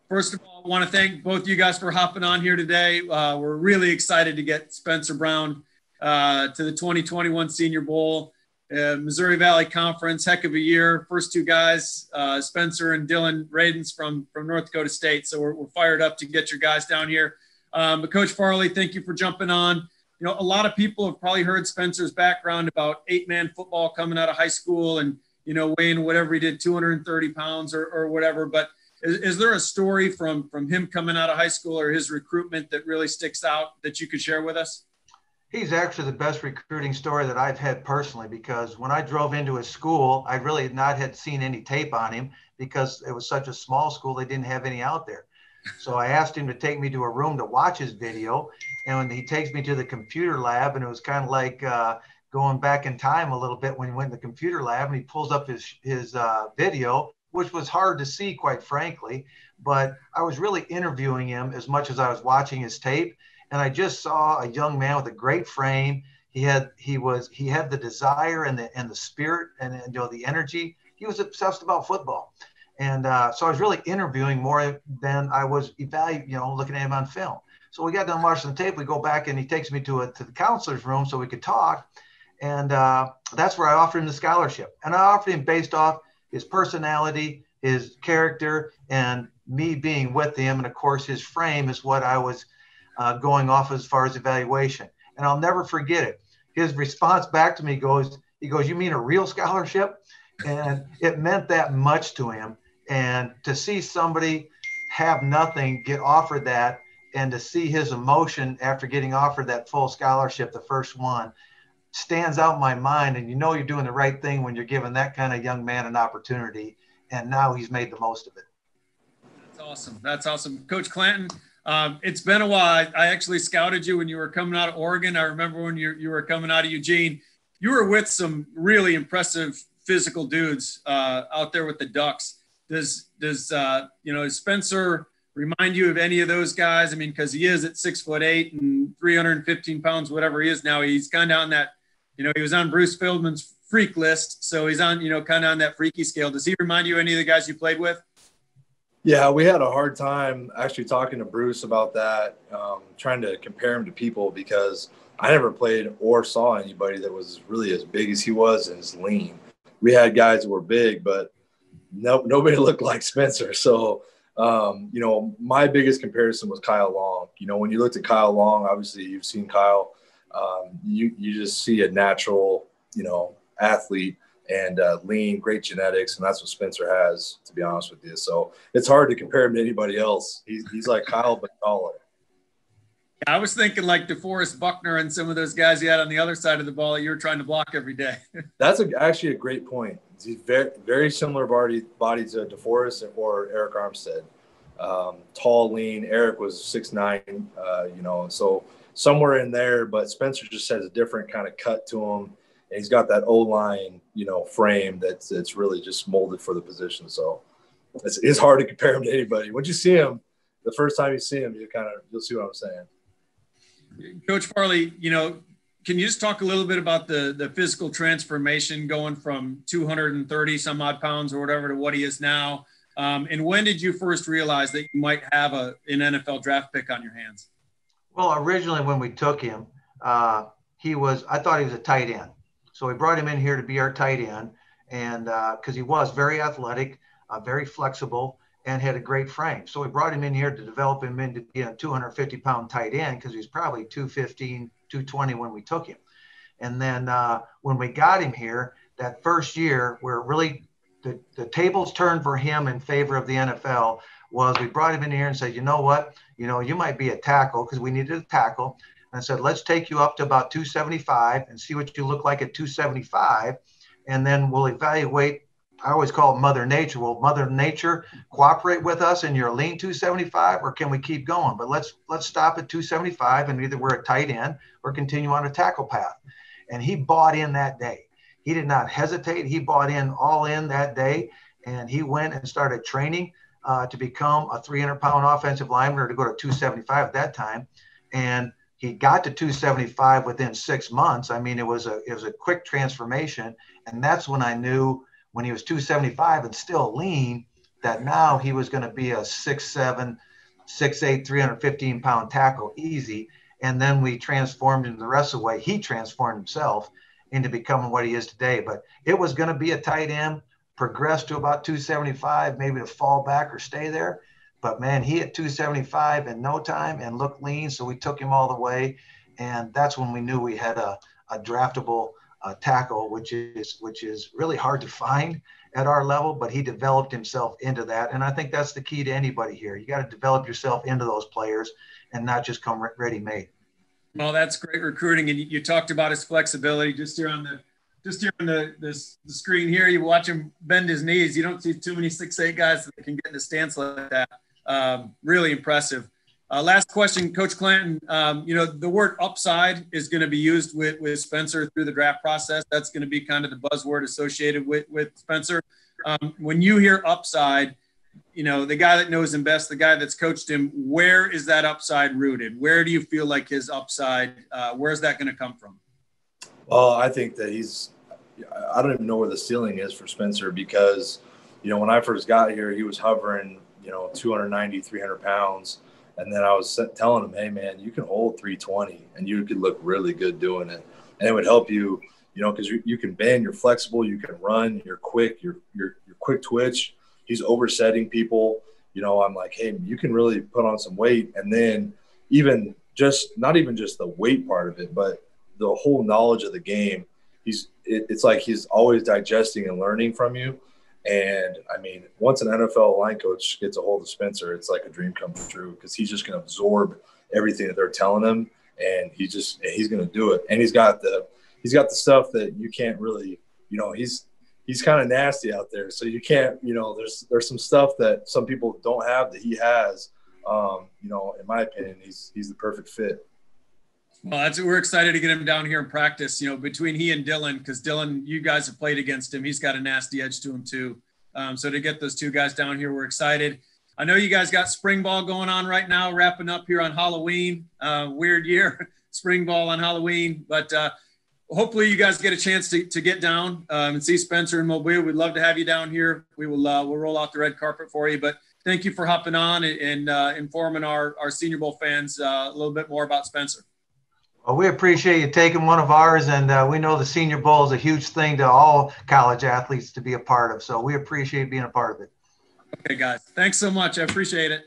First of all, I want to thank both of you guys for hopping on here today. We're really excited to get Spencer Brown to the 2021 Senior Bowl. Missouri Valley Conference, heck of a year. First two guys, Spencer and Dylan Radens from North Dakota State. So we're fired up to get your guys down here. But Coach Farley, thank you for jumping on. You know, a lot of people have probably heard Spencer's background about 8-man football coming out of high school and, you know, weighing whatever he did, 230 pounds or whatever. But is there a story from him coming out of high school or his recruitment that really sticks out that you could share with us? He's actually the best recruiting story that I've had personally, because when I drove into his school, I really had seen any tape on him because it was such a small school. They didn't have any out there. So I asked him to take me to a room to watch his video. And when he takes me to the computer lab, and it was kind of like going back in time a little bit when he went to the computer lab, and he pulls up his video, which was hard to see, quite frankly. But I was really interviewing him as much as I was watching his tape. And I just saw a young man with a great frame. He had the desire and the spirit and you know, the energy. He was obsessed about football. And so I was really interviewing more than I was evaluating, you know, looking at him on film. So we got done watching the tape. We go back and he takes me to the counselor's room so we could talk. And that's where I offered him the scholarship. And I offered him based off his personality, his character, and me being with him. And of course, his frame is what I was going off as far as evaluation. And I'll never forget it. His response back to me goes, "You mean a real scholarship?" And it meant that much to him. And to see somebody have nothing get offered that, and to see his emotion after getting offered that full scholarship, the first one, stands out in my mind. And you know you're doing the right thing when you're giving that kind of young man an opportunity. And now he's made the most of it. That's awesome. That's awesome. Coach Clanton, it's been a while. I actually scouted you when you were coming out of Oregon. I remember when you were coming out of Eugene. You were with some really impressive physical dudes out there with the Ducks. Does Spencer remind you of any of those guys? I mean, because he is at 6'8" and 315 pounds, whatever he is now. He's kind of on that, you know, he was on Bruce Feldman's freak list. So he's on, you know, kind of on that freaky scale. Does he remind you of any of the guys you played with? Yeah, we had a hard time actually talking to Bruce about that, trying to compare him to people, because I never played or saw anybody that was really as big as he was and as lean. We had guys that were big, but nobody looked like Spencer. So, you know, my biggest comparison was Kyle Long. You know, when you looked at Kyle Long, obviously you've seen Kyle, you just see a natural, you know, athlete and lean, great genetics. And that's what Spencer has, to be honest with you. So it's hard to compare him to anybody else. He's like Kyle, but taller. I was thinking like DeForest Buckner and some of those guys you had on the other side of the ball that you were trying to block every day. That's actually a great point. He's very, very similar body to DeForest or Eric Armstead. Tall, lean. Eric was 6'9", you know, so somewhere in there. But Spencer just has a different kind of cut to him. And he's got that O-line, you know, frame that's really just molded for the position. So it's hard to compare him to anybody. Once you see him, the first time you see him, you'll see what I'm saying. Coach Farley, you know, can you just talk a little bit about the physical transformation going from 230 some odd pounds or whatever to what he is now? And when did you first realize that you might have an NFL draft pick on your hands? Well, originally when we took him, I thought he was a tight end. So we brought him in here to be our tight end, and because he was very athletic, very flexible, and had a great frame. So we brought him in here to develop him into being a 250-pound tight end, because he was probably 215, 220 when we took him. And then when we got him here, that first year where really the tables turned for him in favor of the NFL was we brought him in here and said, you know what, you know, you might be a tackle, because we needed a tackle. And I said, let's take you up to about 275 and see what you look like at 275. And then we'll evaluate. I always call it Mother Nature. Will Mother Nature cooperate with us and you're lean 275, or can we keep going? But let's stop at 275, and either we're a tight end or continue on a tackle path. And he bought in that day. He did not hesitate. He bought in all in that day, and he went and started training to become a 300-pound offensive lineman, or to go to 275 at that time. And he got to 275 within 6 months. I mean, it was a quick transformation. And that's when I knew, when he was 275 and still lean, that now he was going to be a 6'7", 6'8", 315-pound tackle easy. And then we transformed him the rest of the way. He transformed himself into becoming what he is today. But it was going to be a tight end, progress to about 275, maybe to fall back or stay there. But, man, he hit 275 in no time and looked lean, so we took him all the way. And that's when we knew we had a draftable tackle, which is really hard to find at our level, but he developed himself into that. And I think that's the key to anybody here. You got to develop yourself into those players and not just come ready-made. Well, that's great recruiting. And you talked about his flexibility just here on the screen here. You watch him bend his knees. You don't see too many 6'8" guys that can get in a stance like that. Really impressive. Last question, Coach Clanton. The word upside is going to be used with Spencer through the draft process. That's going to be kind of the buzzword associated with Spencer. When you hear upside, the guy that knows him best, the guy that's coached him, where is that upside rooted? Where do you feel like his upside, where's that going to come from? Well, I think that I don't even know where the ceiling is for Spencer because, when I first got here, he was hovering, 290, 300 pounds. And then I was telling him, hey, man, you can hold 320 and you could look really good doing it. And it would help you, because you can bend, you're flexible, you can run, you're quick, you're quick twitch. He's oversetting people. I'm like, hey, you can really put on some weight. And then not even just the weight part of it, but the whole knowledge of the game. It's like he's always digesting and learning from you. And, once an NFL line coach gets a hold of Spencer, it's like a dream come true because he's just going to absorb everything that they're telling him, and he's going to do it. And he's got the stuff that you can't really, he's kind of nasty out there. So you can't, there's some stuff that some people don't have that he has. In my opinion, he's the perfect fit. Well, we're excited to get him down here in practice, between he and Dylan, because Dylan, you guys have played against him. He's got a nasty edge to him too. So to get those two guys down here, we're excited. I know you guys got spring ball going on right now, wrapping up here on Halloween. Weird year, spring ball on Halloween. But hopefully you guys get a chance to get down and see Spencer in Mobile. We'd love to have you down here. We'll roll out the red carpet for you. But thank you for hopping on and informing our Senior Bowl fans a little bit more about Spencer. Well, we appreciate you taking one of ours, and we know the Senior Bowl is a huge thing to all college athletes to be a part of. So we appreciate being a part of it. Okay, guys. Thanks so much. I appreciate it.